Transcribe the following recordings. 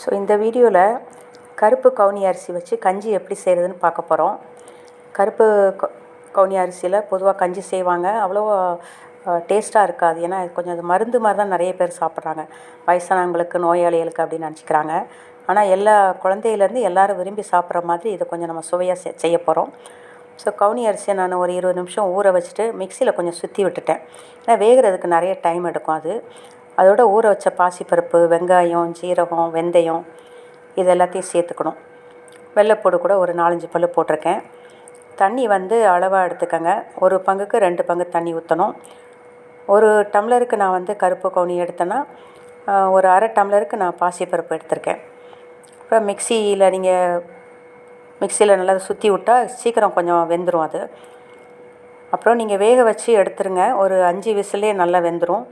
So இந்த வீடியோவில் கருப்பு கவுனி அரிசி வச்சு கஞ்சி எப்படி செய்கிறதுன்னு பார்க்க போகிறோம். கருப்பு கவுனி அரிசியில் பொதுவாக கஞ்சி செய்வாங்க, அவ்வளோ டேஸ்ட்டாக இருக்காது. ஏன்னா கொஞ்சம் அது மருந்து மாதிரி தான் நிறைய பேர் சாப்பிட்றாங்க, வயசானவங்களுக்கு, நோயாளிகளுக்கு அப்படின்னு நினச்சிக்கிறாங்க. ஆனால் எல்லா குழந்தையிலேருந்து எல்லோரும் விரும்பி சாப்பிட்ற மாதிரி இதை கொஞ்சம் நம்ம சுவையாக செய்ய போகிறோம். ஸோ கவுனி அரிசியை நான் ஒரு 20 நிமிஷம் ஊற வச்சுட்டு மிக்சியில் கொஞ்சம் சுற்றி விட்டுட்டேன். ஏன்னா வேகிறதுக்கு நிறைய டைம் எடுக்கும். அதோட ஊற வச்ச பாசிப்பருப்பு, வெங்காயம், ஜீரகம், வெந்தயம் இது எல்லாத்தையும் சேர்த்துக்கணும். வெள்ளைப்பூடு கூட ஒரு 4-5 பல் போட்டிருக்கேன். தண்ணி அளவாக எடுத்துக்கங்க. ஒரு பங்குக்கு 2 பங்கு தண்ணி ஊற்றணும். ஒரு டம்ளருக்கு நான் கருப்பு கவுனி எடுத்தேன்னா ஒரு அரை டம்ளருக்கு நான் பாசிப்பருப்பு எடுத்திருக்கேன். அப்புறம் மிக்சியில் நல்லா சுற்றி விட்டால் சீக்கிரம் கொஞ்சம் வெந்துடும் அது. அப்புறம் நீங்கள் வேக வச்சு எடுத்துருங்க. ஒரு 5 விசிலே நல்லா வெந்துடும்.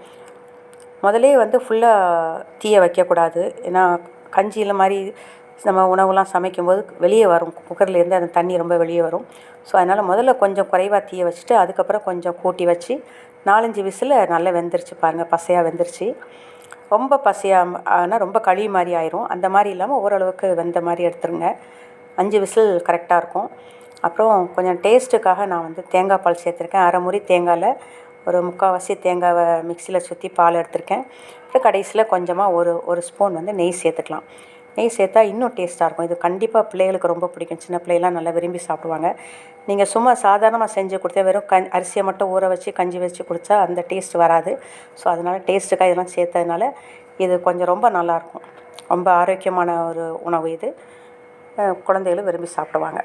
முதலே ஃபுல்லாக தீயை வைக்கக்கூடாது. ஏன்னா கஞ்சியில் மாதிரி நம்ம உணவுலாம் சமைக்கும்போது வெளியே வரும், குக்கர்லேருந்து அந்த தண்ணி ரொம்ப வெளியே வரும். ஸோ அதனால் முதல்ல கொஞ்சம் குறைவாக தீயை வச்சுட்டு அதுக்கப்புறம் கொஞ்சம் கூட்டி வச்சு 4-5 விசில் நல்லா வெந்துருச்சு பாருங்கள். பசையாக வெந்துருச்சு. ரொம்ப பசையாக ஆனால் ரொம்ப களி மாதிரி ஆயிரும். அந்த மாதிரி இல்லாமல் ஓரளவுக்கு வெந்த மாதிரி எடுத்துருங்க. 5 விசில் கரெக்டாக இருக்கும். அப்புறம் கொஞ்சம் டேஸ்ட்டுக்காக நான் தேங்காய் பால் சேர்த்துருக்கேன். அரை முறி தேங்காயில் ஒரு 3/4 தேங்காவை மிக்சியில் சுற்றி பால் எடுத்திருக்கேன். அப்புறம் கடைசியில் கொஞ்சமாக ஒரு ஸ்பூன் நெய் சேர்த்துக்கலாம். நெய் சேர்த்தா இன்னும் டேஸ்ட்டாக இருக்கும். இது கண்டிப்பாக பிள்ளைகளுக்கு ரொம்ப பிடிக்கும். சின்ன பிள்ளைலாம் நல்லா விரும்பி சாப்பிடுவாங்க. நீங்கள் சும்மா சாதாரணமாக செஞ்சு கொடுத்தா வெறும் அரிசியை மட்டும் ஊற வச்சு கஞ்சி வச்சு குடித்தா அந்த டேஸ்ட் வராது. ஸோ அதனால் டேஸ்ட்டுக்காக இதெல்லாம் சேர்த்ததுனால இது கொஞ்சம் ரொம்ப நல்லாயிருக்கும். ரொம்ப ஆரோக்கியமான ஒரு உணவு இது. குழந்தைகளும் விரும்பி சாப்பிடுவாங்க.